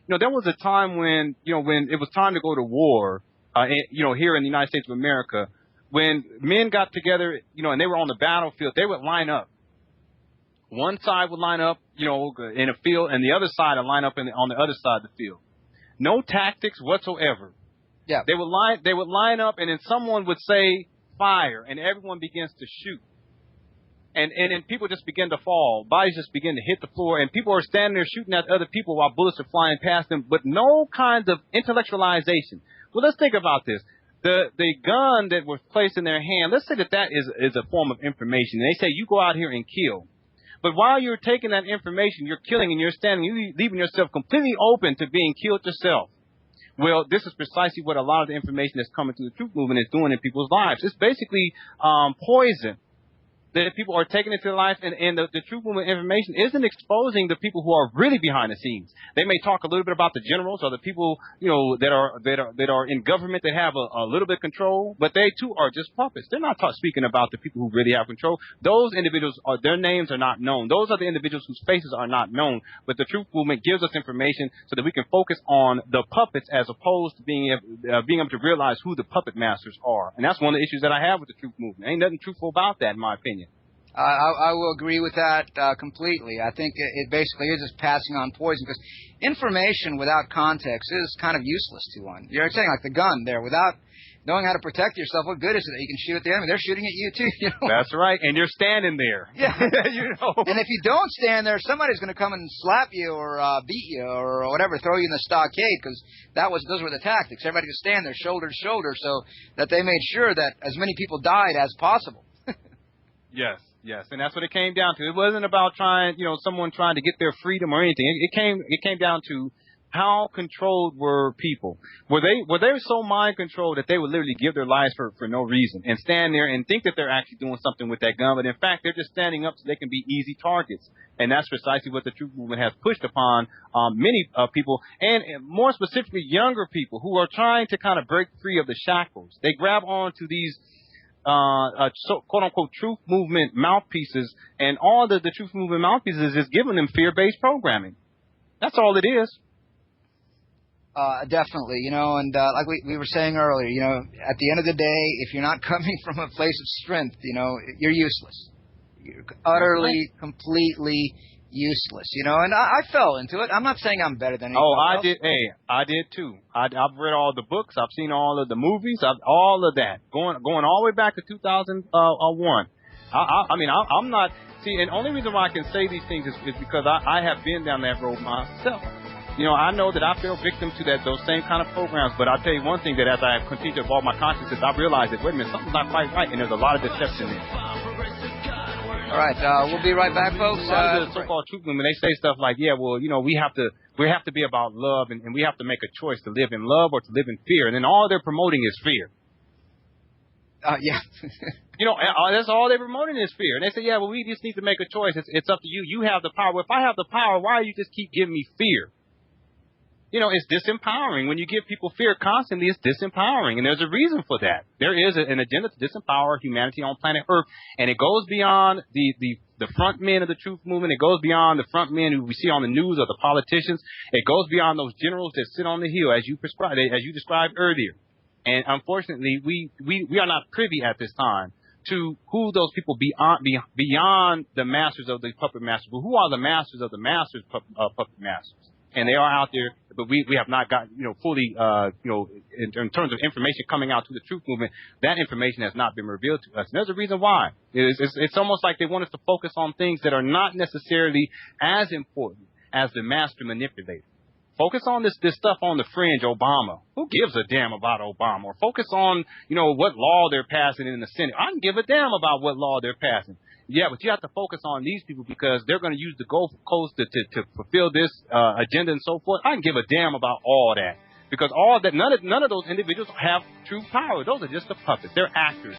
there was a time when it was time to go to war, here in the United States of America, when men got together, and they were on the battlefield, they would line up. One side would line up, in a field, and the other side would line up on the other side of the field. No tactics whatsoever. Yeah. They would line up, and then someone would say fire, and everyone begins to shoot. And then people just begin to fall. Bodies just begin to hit the floor, and people are standing there shooting at other people while bullets are flying past them, but no kinds of intellectualization. Well, let's think about this. The gun that was placed in their hand, let's say that is a form of information. And they say you go out here and kill. But while you're taking that information, you're killing, and you're leaving yourself completely open to being killed yourself. Well, this is precisely what a lot of the information that's coming through the truth movement is doing in people's lives. It's basically poison that people are taking into their life, and the truth movement information isn't exposing the people who are really behind the scenes. They may talk a little bit about the generals or the people that are in government that have a little bit of control, but they too are just puppets. They're not speaking about the people who really have control. Those individuals their names are not known. Those are the individuals whose faces are not known. But the truth movement gives us information so that we can focus on the puppets as opposed to being able to realize who the puppet masters are. And that's one of the issues that I have with the truth movement. Ain't nothing truthful about that, in my opinion. I will agree with that completely. I think it basically is just passing on poison, because information without context is kind of useless to one. You're saying, like the gun there, without knowing how to protect yourself, what good is it that you can shoot at the enemy? They're shooting at you too. That's right, and you're standing there. Yeah. And if you don't stand there, somebody's going to come and slap you or beat you or whatever, throw you in the stockade, because those were the tactics. Everybody would stand there shoulder to shoulder so that they made sure that as many people died as possible. Yes, and that's what it came down to. It wasn't about someone trying to get their freedom or anything. It came down to how controlled were people. Were they so mind controlled that they would literally give their lives for no reason and stand there and think that they're actually doing something with that gun, but in fact they're just standing up so they can be easy targets. And that's precisely what the truth movement has pushed upon many people, and more specifically younger people who are trying to kind of break free of the shackles. They grab onto these quote-unquote truth movement mouthpieces, and all the truth movement mouthpieces is giving them fear-based programming. That's all it is. Definitely, and like we were saying earlier, at the end of the day, if you're not coming from a place of strength, you're useless. You're utterly, completely useless, and I fell into it. I'm not saying I'm better than anybody else. Did. Hey, I did too. I've read all the books. I've seen all of the movies. All of that. Going all the way back to 2001. I'm not. See, and the only reason why I can say these things is because I have been down that road myself. I know that I fell victim to those same kind of programs. But I'll tell you one thing, that as I continue to evolve my consciousness, I realized that, wait a minute, something's not quite right, and there's a lot of deception there. All right, we'll be right back, folks. A lot of the so-called truth movement, they say stuff like, we have to be about love, and we have to make a choice to live in love or to live in fear. And then all they're promoting is fear. Yeah. That's all they're promoting is fear. And they say, we just need to make a choice. It's up to you. You have the power. Well, if I have the power, why do you just keep giving me fear? It's disempowering. When you give people fear constantly, it's disempowering. And there's a reason for that. There is an agenda to disempower humanity on planet Earth. And it goes beyond the front men of the truth movement. It goes beyond the front men who we see on the news or the politicians. It goes beyond those generals that sit on the hill, as you described earlier. And unfortunately, we are not privy at this time to who those people beyond the masters of the puppet masters. But who are the masters of the masters puppet masters? And they are out there, but we have not gotten, fully, in terms of information coming out to the truth movement, that information has not been revealed to us. And there's a reason why. It's almost like they want us to focus on things that are not necessarily as important as the master manipulator. Focus on this stuff on the fringe, Obama. Who gives a damn about Obama? Or focus on, what law they're passing in the Senate. I don't give a damn about what law they're passing. Yeah, but you have to focus on these people because they're going to use the Gulf Coast to fulfill this agenda and so forth. I don't give a damn about all that because all that none of those individuals have true power. Those are just the puppets. They're actors.